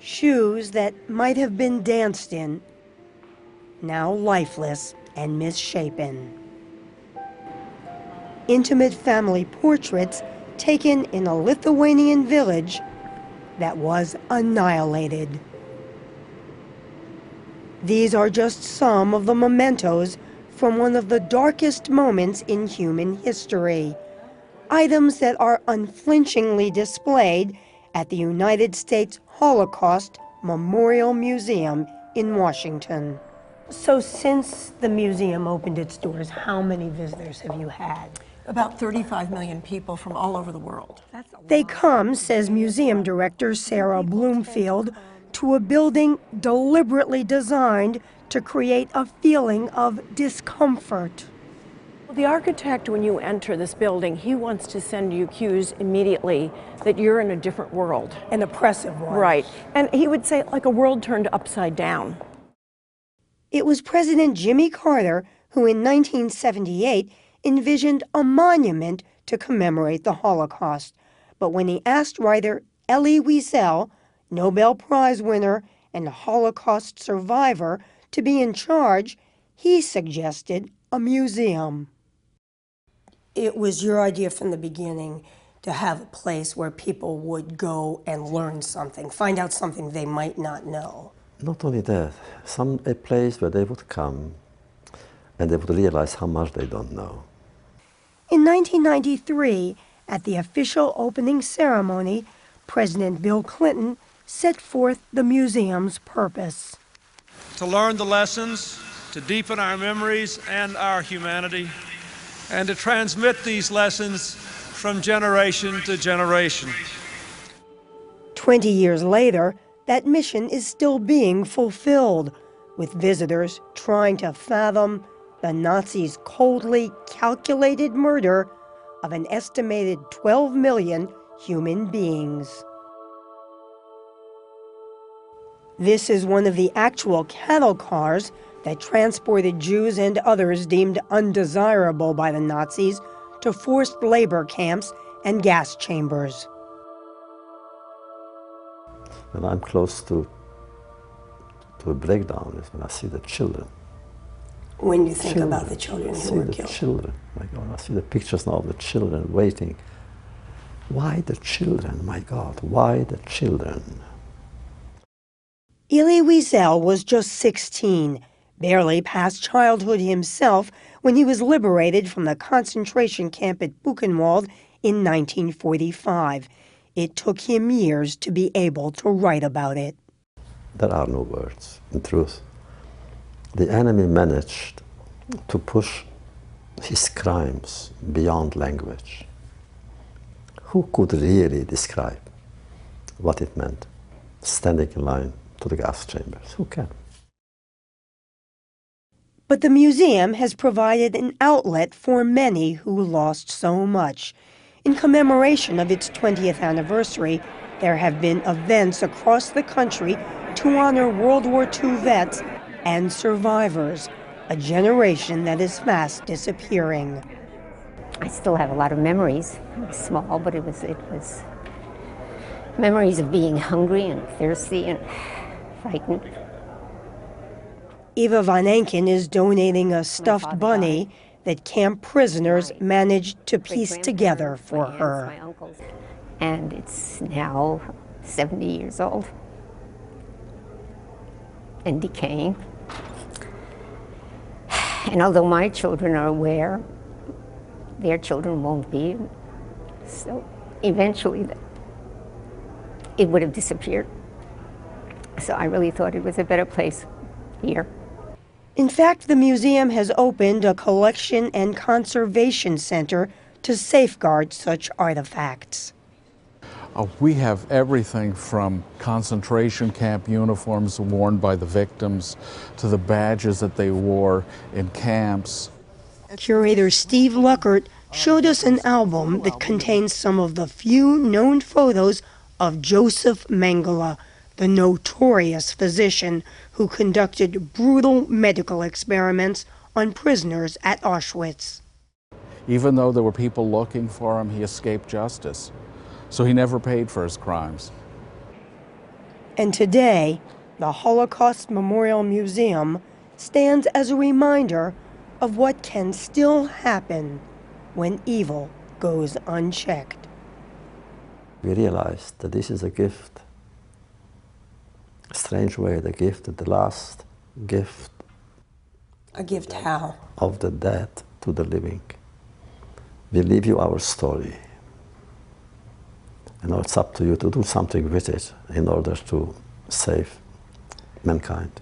Shoes that might have been danced in, now lifeless and misshapen. Intimate family portraits taken in a Lithuanian village that was annihilated. These are just some of the mementos from one of the darkest moments in human history. Items that are unflinchingly displayed at the United States Holocaust Memorial Museum in Washington. So since the museum opened its doors, how many visitors have you had? About 35 million people from all over the world. They come, says museum director Sarah Bloomfield, to a building deliberately designed to create a feeling of discomfort. The architect, when you enter this building, he wants to send you cues immediately that you're in a different world. An oppressive one. Right. And he would say, like a world turned upside down. It was President Jimmy Carter who in 1978 envisioned a monument to commemorate the Holocaust. But when he asked writer Elie Wiesel, Nobel Prize winner and Holocaust survivor, to be in charge, he suggested a museum. It was your idea from the beginning to have a place where people would go and learn something, find out something they might not know. Not only that, a place where they would come and they would realize how much they don't know. In 1993, at the official opening ceremony, President Bill Clinton set forth the museum's purpose. To learn the lessons, to deepen our memories and our humanity, and to transmit these lessons from generation to generation. 20 years later, that mission is still being fulfilled, with visitors trying to fathom the Nazis' coldly calculated murder of an estimated 12 million human beings. This is one of the actual cattle cars that transported Jews and others deemed undesirable by the Nazis to forced labor camps and gas chambers. When I'm close to a breakdown is when I see the children. When you think about the children who were killed. I see the children, my God, I see the pictures now of the children waiting. Why the children, my God, why the children? Elie Wiesel was just 16, barely past childhood himself, when he was liberated from the concentration camp at Buchenwald in 1945. It took him years to be able to write about it. There are no words, in truth. The enemy managed to push his crimes beyond language. Who could really describe what it meant, standing in line to the gas chambers? Who can? But the museum has provided an outlet for many who lost so much. In commemoration of its 20th anniversary, there have been events across the country to honor World War II vets and survivors, a generation that is fast disappearing. I still have a lot of memories. It was small, but it was memories of being hungry and thirsty and frightened. Eva Van Enken is donating a stuffed bunny that camp prisoners managed to piece together for her. And it's now 70 years old and decaying. And although my children are aware, their children won't be. So eventually it would have disappeared. So I really thought it was a better place here. In fact, the museum has opened a collection and conservation center to safeguard such artifacts. We have everything from concentration camp uniforms worn by the victims to the badges that they wore in camps. Curator Steve Luckert showed us an album that contains some of the few known photos of Joseph Mengele, the notorious physician who conducted brutal medical experiments on prisoners at Auschwitz. Even though there were people looking for him, he escaped justice. So he never paid for his crimes. And today, the Holocaust Memorial Museum stands as a reminder of what can still happen when evil goes unchecked. We realized that this is a gift. A strange way, the gift, the last gift. A gift how? Of the dead to the living. We leave you our story. And now it's up to you to do something with it in order to save mankind.